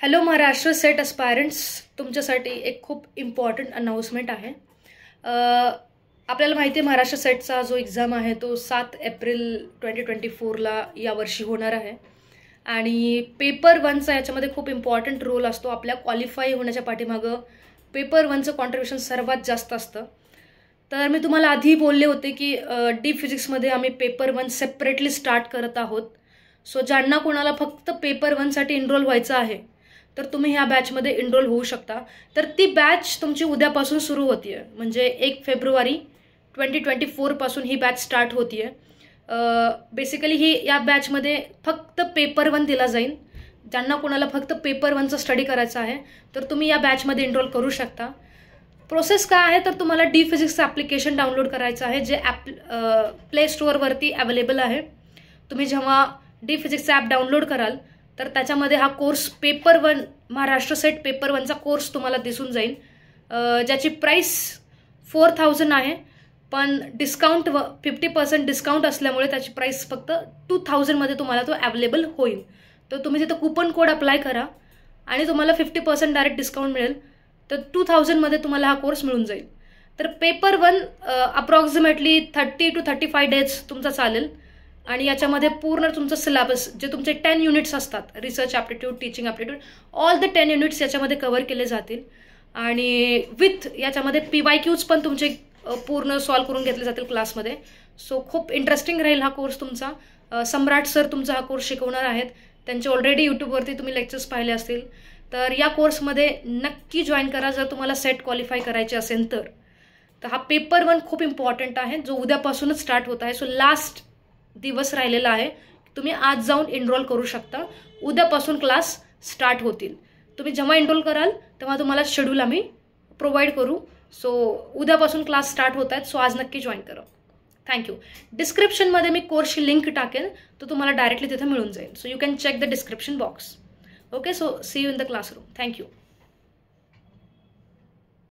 Hello Maharashtra set अस्पायरंट्स, तुमच्यासाठी एक खूप इम्पॉर्टंट अनाउन्समेंट आहे. आपल्याला माहिती आहे महाराष्ट्र सेटचा जो एक्झाम आहे तो 7 एप्रिल 2024ला यावर्षी होणार आहे. आणि पेपर 1चा याच्यामध्ये खूप इम्पॉर्टंट रोल असतो. आपल्या क्वालिफाय होण्याच्या पाठीमागं पेपर 1चं कॉन्ट्रिब्युशन सर्वात जास्त असतं. तर मी तुम्हाला आधी बोलले होते की डी फिजिक्समध्ये आम्ही पेपर 1 सेपरेटली स्टार्ट करत आहोत. सो ज्यांना कोणाला फक्त पेपर 1साठी एनरोल व्हायचं आहे तर तुम्ही ह्या बॅचमध्ये एनरोल होऊ शकता. तर ती बॅच तुमची उद्यापासून सुरू होती आहे, म्हणजे 1 फेब्रुवारी 2024 पासून ही बॅच स्टार्ट होती आहे. बेसिकली ही या बॅचमध्ये फक्त पेपर 1 दिला जाईल. ज्यांना कोणाला फक्त पेपर 1चा स्टडी करायचा आहे तर तुम्ही या बॅचमध्ये एनरोल करू शकता. प्रोसेस काय आहे तर तुम्हाला डी फिजिक्सचं ॲप्लिकेशन डाउनलोड करायचं आहे, जे प्ले स्टोअरवरती अवेलेबल आहे. तुम्ही जेव्हा डी फिजिक्सचा ॲप डाउनलोड कराल तर त्याच्यामध्ये हा course paper 1 Maharashtra SET paper 1चा कोर्स तुम्हाला दिसून जाईल, ज्याची प्राईस 4000 आहे. पण डिस्काउंट 50% डिस्काउंट असल्यामुळे त्याची प्राईस फक्त 2000मध्ये तुम्हाला तो अवेलेबल होईल. तर तुम्ही तिथं कुपन कोड अप्लाय करा आणि तुम्हाला 50% डायरेक्ट डिस्काउंट मिळेल. तर 2000मध्ये तुम्हाला हा कोर्स मिळून जाईल. तर पेपर 1 अप्रॉक्सिमेटली 30 to 35 डेज तुमचा चालेल. आणि याच्यामध्ये पूर्ण तुमचं सिलेबस, जे तुमचे 10 युनिट्स असतात, research aptitude, teaching aptitude, all the 10 units याच्यामध्ये कव्हर केले जातील. आणि विथ याच्यामध्ये PYQs पण तुमचे पूर्ण सॉल्व करून घेतले जातील क्लासमध्ये. सो खूप इंटरेस्टिंग राहील हा कोर्स तुमचा. सम्राट सर तुमचा हा कोर्स शिकवणार आहेत. त्यांचे ऑलरेडी यूट्यूबवरती तुम्ही लेक्चर्स पाहिले असतील. तर या कोर्समध्ये नक्की जॉईन करा जर तुम्हाला सेट क्वालिफाय करायचे असेल तर. हा पेपर 1 खूप इम्पॉर्टंट आहे, जो उद्यापासूनच स्टार्ट होत आहे. सो लास्ट दिवस राहिलेला आहे. तुम्ही आज जाऊन एनरोल करू शकता. उद्यापासून क्लास स्टार्ट होतील. तुम्ही जेव्हा एनरोल कराल तेव्हा तुम्हाला शेड्यूल आम्ही प्रोव्हाइड करू. सो उद्यापासून क्लास स्टार्ट होत आहेत. सो आज नक्की जॉईन करा. थँक्यू. डिस्क्रिप्शनमध्ये मी कोर्सची लिंक टाकेल, तो तुम्हाला डायरेक्टली तिथे मिळून जाईल. So you can check the description box. Okay, so see you in the classroom. Thank you.